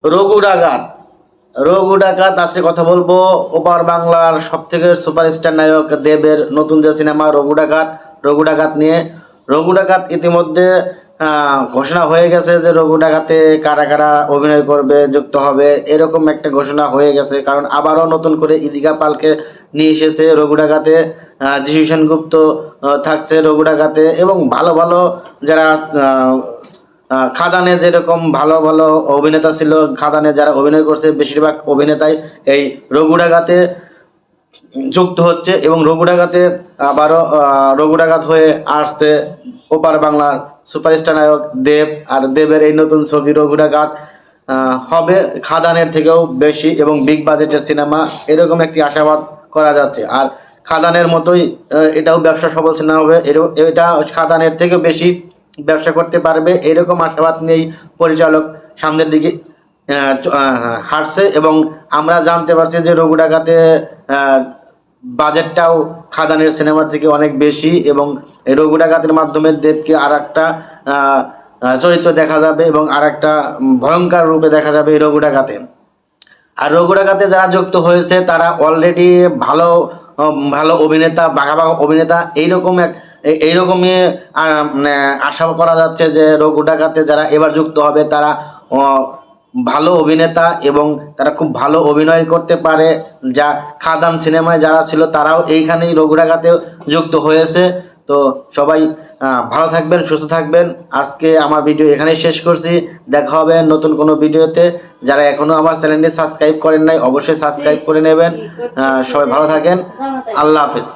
রঘু ডাকাত। রঘু ডাকাত আজকে কথা বলবো ওপার বাংলার সব থেকে সুপারস্টার নায়ক দেবের নতুন যে সিনেমা রঘু ডাকাত, রঘু ডাকাত নিয়ে। রঘু ডাকাত ইতিমধ্যে ঘোষণা হয়ে গেছে যে রঘু ডাকাতে কারা কারা অভিনয় করবে, যুক্ত হবে, এরকম একটা ঘোষণা হয়ে গেছে। কারণ আবারও নতুন করে ইদিকা পালকে নিয়ে এসেছে রঘু ডাকাতে। যিশু সেনগুপ্ত থাকছে রঘু ডাকাতে, এবং ভালো ভালো যারা খাদানে যেরকম ভালো ভালো অভিনেতা ছিল, খাদানে যারা অভিনয় করছে বেশিরভাগ অভিনেতাই এই রঘু ডাকাতে যুক্ত হচ্ছে। এবং রঘু ডাকাতে আবারও রঘু ডাকাত হয়ে আসছে ওপার বাংলার সুপারস্টার নায়ক দেব। আর দেবের এই নতুন ছবি রঘু ডাকাত হবে খাদানের থেকেও বেশি এবং বিগ বাজেটের সিনেমা, এরকম একটি আশাবাদ করা যাচ্ছে। আর খাদানের মতোই এটাও ব্যবসা সফল সিনেমা হবে, এটা খাদানের থেকে বেশি ব্যবসা করতে পারবে, এরকম আশাবাদ নিয়েই পরিচালক সামনের দিকে হাঁটছে। এবং আমরা জানতে পারছি যে রঘু ডাকাতে বাজেটটাও খাদানের সিনেমার থেকে অনেক বেশি, এবং এই রঘু ডাকাতের মাধ্যমে দেবকে আর একটা চরিত্র দেখা যাবে এবং আর একটা ভয়ঙ্কর রূপে দেখা যাবে এই রঘু ডাকাতে। আর রঘু ডাকাতে যারা যুক্ত হয়েছে তারা অলরেডি ভালো ভালো অভিনেতা, বাঘা বাঘা অভিনেতা, এইরকমই মানে আশা করা যাচ্ছে যে রঘু ডাকাতে যারা এবার যুক্ত হবে তারা ভালো অভিনেতা এবং তারা খুব ভালো অভিনয় করতে পারে। যা খাদান সিনেমায় যারা ছিল তারাও এইখানেই রঘু ডাকাতেও যুক্ত হয়েছে। তো সবাই ভালো থাকবেন, সুস্থ থাকবেন। আজকে আমার ভিডিও এখানেই শেষ করছি। দেখা হবে নতুন কোনো ভিডিওতে। যারা এখনও আমার চ্যানেলটি সাবস্ক্রাইব করেন নাই অবশ্যই সাবস্ক্রাইব করে নেবেন। সবাই ভালো থাকেন। আল্লাহ হাফেজ।